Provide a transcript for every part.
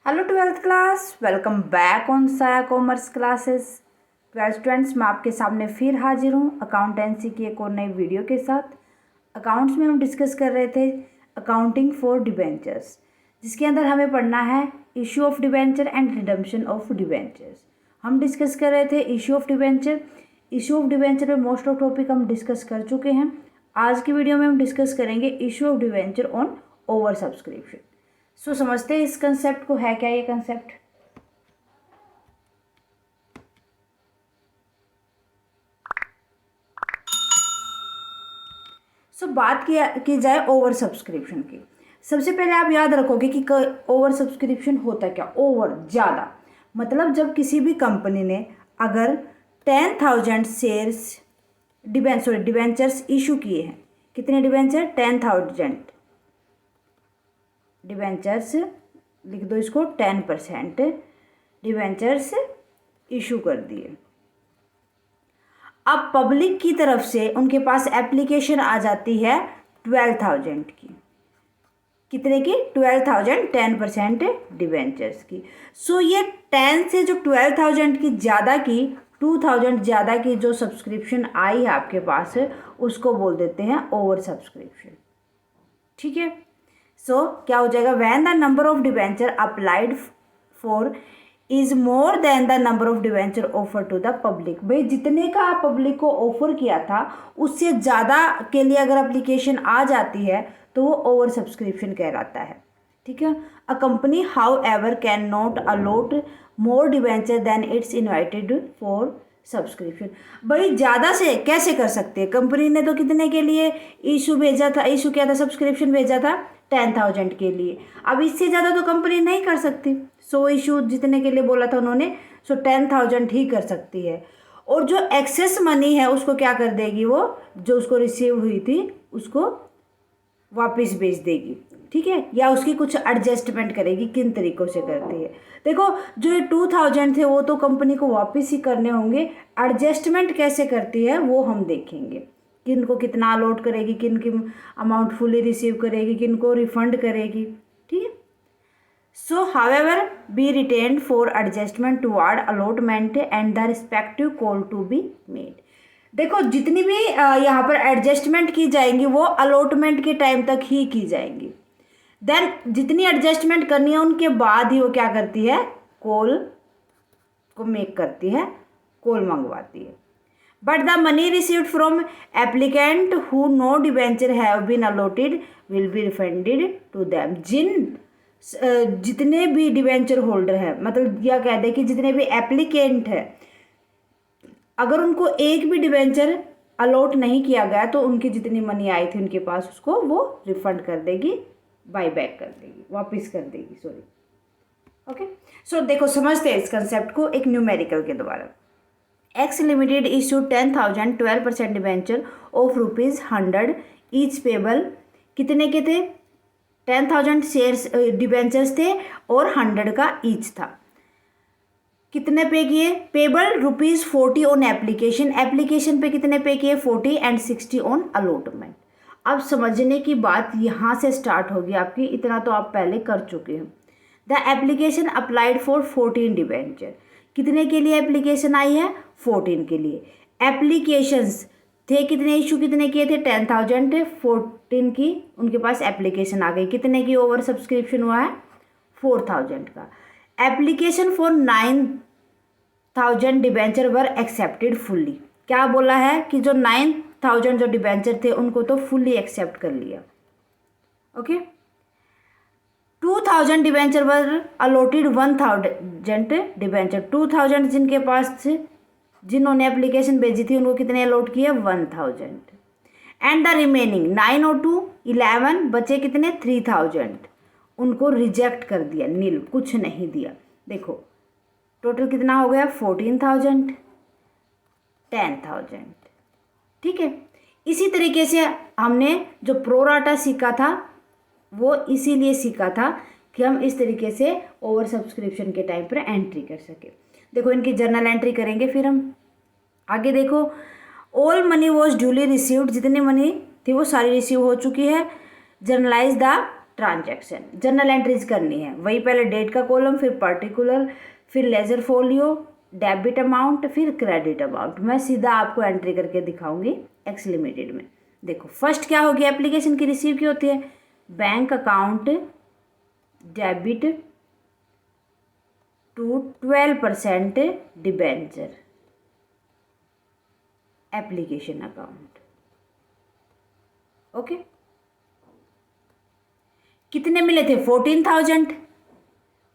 Hello twelfth class, welcome back on साया commerce classes. Twelfth students, मैं आपके सामने फिर हाजिर हूँ अकाउंटेंसी की एक और नई वीडियो के साथ। अकाउंट्स में हम डिस्कस कर रहे थे अकाउंटिंग फॉर डिबेंचर्स, जिसके अंदर हमें पढ़ना है issue of debenture and redemption of debentures. हम डिस्कस कर रहे थे issue of debenture. Issue of debenture में मोस्ट ऑफ टॉपिक हम डिस्कस कर चुके हैं। आज की वीडियो में हम डिस्कस करेंगे issue of debenture on over subscription. So समझते हैं इस कंसेप्ट को, है क्या ये कंसेप्ट। बात की जाए ओवर सब्सक्रिप्शन की। सबसे पहले आप याद रखोगे कि ओवर सब्सक्रिप्शन होता क्या। ओवर ज़्यादा मतलब जब किसी भी कंपनी ने अगर 10,000 शेयर्स डिबेंचर्स इशू किए हैं। कितने डिबेंचर? 10,000 डिबेंचर्स, लिख दो इसको, 10% डिबेंचर्स इशू कर दिए। अब पब्लिक की तरफ से उनके पास एप्लीकेशन आ जाती है 12,000 की। कितने की? 12,000, 10% डिबेंचर्स की। सो ये 10 से जो 12,000 की ज़्यादा की, 2,000 ज़्यादा की जो सब्सक्रिप्शन आई है आपके पास, उसको बोल देते हैं ओवर सब्सक्रिप्शन। ठीक है। सो क्या हो जाएगा? When the number of debenture applied for is more than the number of debenture offer to the public. भाई जितने का आप पब्लिक को ऑफर किया था उससे ज़्यादा के लिए अगर एप्लीकेशन आ जाती है तो वो ओवर सब्सक्रिप्शन कहलाता है। ठीक है। A company however can not allot more debenture than its invited for subscription. भाई ज़्यादा से कैसे कर सकते हैं? कंपनी ने तो कितने के लिए इशू भेजा था, इशू किया था, सब्सक्रिप्शन भेजा था 10,000 के लिए। अब इससे ज़्यादा तो कंपनी नहीं कर सकती। सो इशू जितने के लिए बोला था उन्होंने, सो 10,000 ही कर सकती है। और जो एक्सेस मनी है उसको क्या कर देगी? वो जो उसको रिसीव हुई थी उसको वापस भेज देगी। ठीक है। या उसकी कुछ एडजस्टमेंट करेगी। किन तरीक़ों से करती है? देखो, जो ये 2,000 थे वो तो कंपनी को वापस ही करने होंगे। एडजस्टमेंट कैसे करती है वो हम देखेंगे। किन को कितना अलॉट करेगी, किन की अमाउंट फुली रिसीव करेगी, किन को रिफंड करेगी। ठीक है। So however be retained for adjustment toward allotment and the respective call to be made. देखो, जितनी भी यहाँ पर एडजस्टमेंट की जाएंगी वो अलॉटमेंट के टाइम तक ही की जाएंगी। देन जितनी एडजस्टमेंट करनी है उनके बाद ही वो क्या करती है? कॉल को मेक करती है, कॉल मंगवाती है। But the money received from applicant who no debenture have been allotted will be refunded to them. जितने भी डिबेंचर होल्डर है, मतलब यह कह दे कि जितने भी एप्लीकेंट है, अगर उनको एक भी डिबेंचर अलॉट नहीं किया गया तो उनकी जितनी मनी आई थी उनके पास उसको वो रिफंड कर देगी, बाई बैक कर देगी, वापस कर देगी, सॉरी। ओके। सो देखो, समझते हैं इस कंसेप्ट को एक न्यूमेरिकल के द्वारा। X limited issue 10,000 12% debenture of ₹100 each payable. कितने के थे? 10,000 शेयर्स डिबेंचर्स थे और 100 का ईच था। कितने पे किए? Payable ₹40 on application. एप्लीकेशन पे कितने पे किए? 40 एंड 60 ऑन अलॉटमेंट। अब समझने की बात यहाँ से स्टार्ट होगी आपकी, इतना तो आप पहले कर चुके हैं। The application applied for 14 debenture. कितने के लिए एप्लीकेशन आई है? 14 के लिए। एप्लीकेशंस थे कितने? इशू कितने किए थे? 10,000 थे। 14 की उनके पास एप्लीकेशन आ गई। कितने की ओवर सब्सक्रिप्शन हुआ है? 4,000 का। Application for 9,000 debenture were accepted fully. क्या बोला है कि जो 9,000 जो डिबेंचर थे उनको तो फुल्ली एक्सेप्ट कर लिया। ओके। 2,000 डिबेंचर वर अलॉटेड 1,000 डिबेंचर। 2,000 जिनके पास थे, जिन्होंने एप्लीकेशन भेजी थी, उनको कितने अलॉट किए? 1,000। एंड द रिमेनिंग 9 और 2 11 बचे कितने? 3,000। उनको रिजेक्ट कर दिया, नील, कुछ नहीं दिया। देखो टोटल कितना हो गया? 14,000, 10,000। ठीक है। इसी तरीके से हमने जो प्रोराटा सीखा था वो इसीलिए सीखा था कि हम इस तरीके से ओवर सब्सक्रिप्शन के टाइम पर एंट्री कर सके। देखो, इनकी जर्नल एंट्री करेंगे फिर हम आगे। देखो, all money was duly received. जितनी मनी थी वो सारी रिसीव हो चुकी है। Generalized the transaction, journal entries करनी है। वही पहले डेट का कॉलम, फिर पर्टिकुलर, फिर लेजर फोलियो, डेबिट अमाउंट, फिर क्रेडिट अमाउंट। मैं सीधा आपको एंट्री करके दिखाऊंगी एक्स लिमिटेड में। देखो फर्स्ट क्या होगी, एप्लीकेशन की रिसीव की होती है, bank account debit to 12% debenture application account. Okay, कितने मिले थे 14,000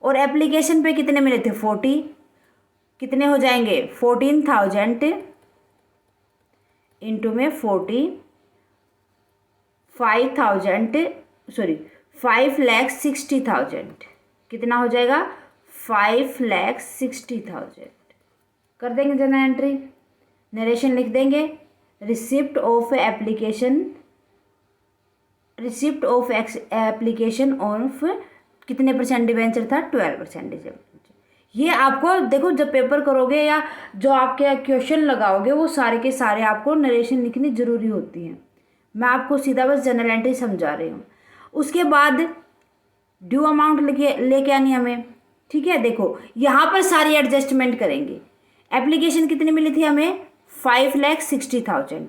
और एप्लीकेशन पे कितने मिले थे 40, कितने हो जाएंगे 14,000 इंटू में 40, 5,60,000, कितना हो जाएगा 5,60,000। कर देंगे जनरल एंट्री, नरेशन लिख देंगे, receipt of application, receipt of application of कितने परसेंट डिवेंचर था 12%। ये आपको देखो जब पेपर करोगे या जो आपके क्वेश्चन लगाओगे वो सारे के सारे आपको नरेशन लिखनी जरूरी होती है। मैं आपको सीधा बस जनरल एंट्री समझा रही हूँ। उसके बाद ड्यू अमाउंट लेके आनी हमें, ठीक है। देखो यहाँ पर सारी एडजस्टमेंट करेंगे। एप्लीकेशन कितनी मिली थी हमें 5,60,000,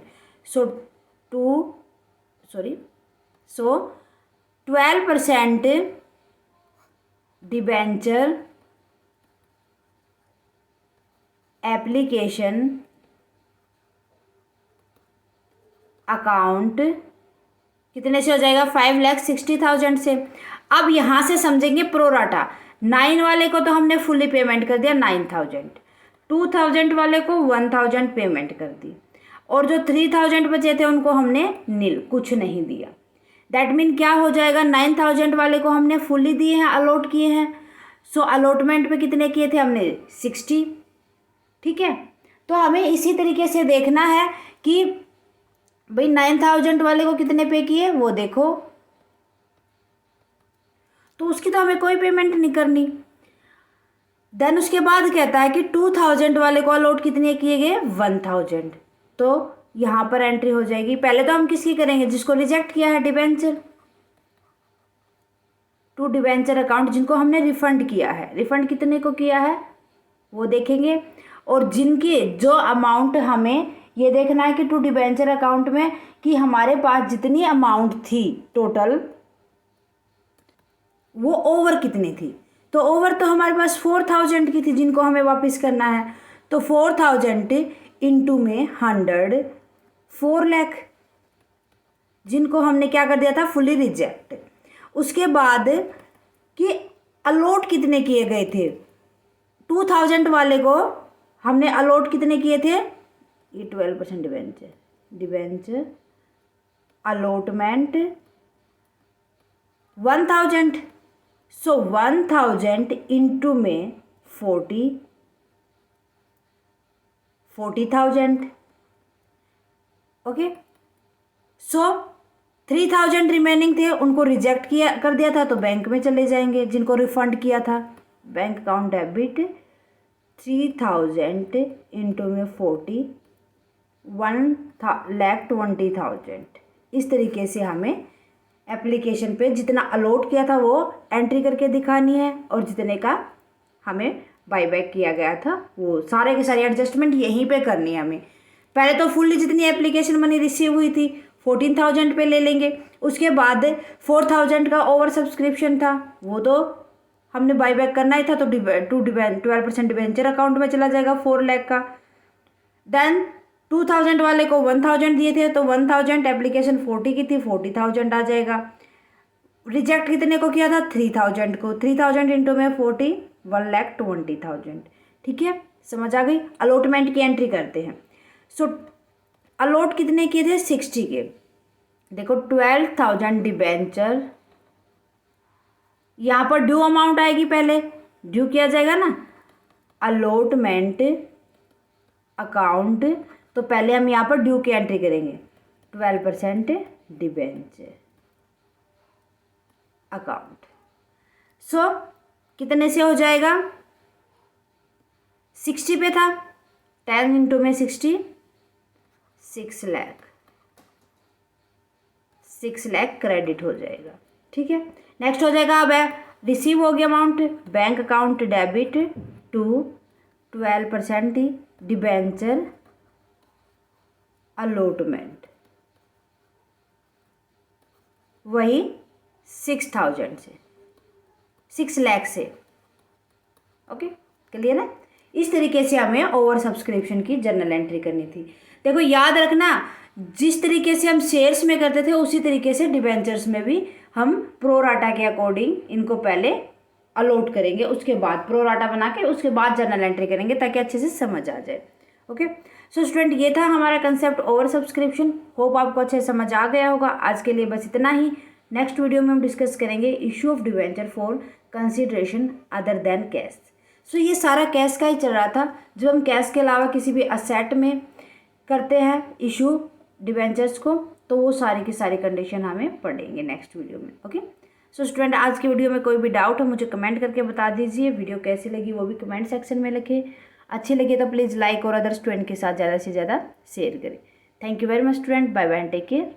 सो 12% डिबेंचर एप्लीकेशन अकाउंट कितने से हो जाएगा 5,60,000 से। अब यहाँ से समझेंगे प्रोराटा। 9 वाले को तो हमने फुली पेमेंट कर दिया 9,000, 2,000 वाले को 1,000 पेमेंट कर दी, और जो 3,000 बचे थे उनको हमने नील कुछ नहीं दिया। दैट मीन क्या हो जाएगा 9,000 वाले को हमने फुली दिए हैं, अलॉट किए हैं। सो अलॉटमेंट पे कितने किए थे हमने 60, ठीक है। तो हमें इसी तरीके से देखना है कि भाई 9,000 वाले को कितने पे किए वो देखो, तो उसकी तो हमें कोई पेमेंट नहीं करनी। देन उसके बाद कहता है कि 2,000 वाले को अलॉट कितने किए गए 1,000, तो यहाँ पर एंट्री हो जाएगी। पहले तो हम किसकी करेंगे जिसको रिजेक्ट किया है डिबेंचर, टू डिबेंचर अकाउंट जिनको हमने रिफंड किया है। रिफंड कितने को किया है वो देखेंगे, और जिनकी जो अमाउंट हमें ये देखना है कि टू डिबेंचर अकाउंट में कि हमारे पास जितनी अमाउंट थी टोटल वो ओवर कितनी थी। तो ओवर तो हमारे पास 4,000 की थी जिनको हमें वापस करना है, तो 4,000 इंटू में 100, 4 लाख जिनको हमने क्या कर दिया था फुली रिजेक्ट। उसके बाद कि अलॉट कितने किए गए थे 2,000 वाले को हमने अलॉट कितने किए थे, ये 12% डिबेंचर अलॉटमेंट 1,000, सो 1,000 इंटू में 40,000, ओके। सो 3,000 रिमेनिंग थे उनको रिजेक्ट किया कर दिया था, तो बैंक में चले जाएंगे जिनको रिफंड किया था। बैंक अकाउंट डेबिट 3,000 इंटू में 40, 1,20,000। इस तरीके से हमें एप्लीकेशन पे जितना अलॉट किया था वो एंट्री करके दिखानी है, और जितने का हमें बाईबैक किया गया था वो सारे के सारे एडजस्टमेंट यहीं पे करनी है हमें। पहले तो फुल्ली जितनी एप्लीकेशन मनी रिसीव हुई थी 14,000 पे ले लेंगे। उसके बाद 4,000 का ओवर सब्सक्रिप्शन था वो तो हमने बाईबैक करना ही था, तो 12% डिबेंचर अकाउंट में चला जाएगा 4 लाख का। देन 2,000 वाले को 1,000 दिए थे, तो 1,000 एप्लीकेशन 40 की थी, 40,000 आ जाएगा। रिजेक्ट कितने को किया था 3,000 को, 3,000 इंटू में 40, 1,20,000। ठीक है, समझ आ गई। अलॉटमेंट की एंट्री करते हैं। सो अलॉट कितने किए थे 60 के। देखो 12,000 डिबेंचर, यहाँ पर ड्यू अमाउंट आएगी, पहले ड्यू किया जाएगा ना अलॉटमेंट अकाउंट, तो पहले हम यहाँ पर ड्यू की एंट्री करेंगे 12% डिबेंचर अकाउंट। सो कितने से हो जाएगा 60 पे था, 10 इंटू में 60, 6 लाख, 6 लाख क्रेडिट हो जाएगा। ठीक है, नेक्स्ट हो जाएगा अब है रिसीव हो गया amount, bank account debit to 12% debenture allotment, वही 6,000 से 6 लाख से। ओके क्लियर है। इस तरीके से हमें ओवर सब्सक्रिप्शन की जर्नल एंट्री करनी थी। देखो याद रखना, जिस तरीके से हम शेयर्स में करते थे उसी तरीके से डिबेंचर्स में भी हम प्रोराटा के अकॉर्डिंग इनको पहले अलॉट करेंगे, उसके बाद प्रोराटा बना के उसके बाद जर्नल एंट्री करेंगे ताकि अच्छे से समझ आ जाए। ओके सो स्टूडेंट, ये था हमारा कंसेप्ट ओवर सब्सक्रिप्शन। होप आपको अच्छे समझ आ गया होगा। आज के लिए बस इतना ही। नेक्स्ट वीडियो में हम डिस्कस करेंगे issue of debenture for consideration other than cash. So ये सारा कैश का ही चल रहा था। जब हम कैश के अलावा किसी भी असेट में करते हैं इशू डिबेंचर्स को, तो वो सारी की सारी कंडीशन हमें पढ़ेंगे नेक्स्ट वीडियो में। ओके सो स्टूडेंट, आज की वीडियो में कोई भी डाउट हो मुझे कमेंट करके बता दीजिए। वीडियो कैसी लगी वो भी कमेंट सेक्शन में लिखें। अच्छी लगी तो प्लीज़ लाइक और अदर स्टूडेंट के साथ ज़्यादा से ज़्यादा शेयर करें। Thank you very much student, bye bye and take care.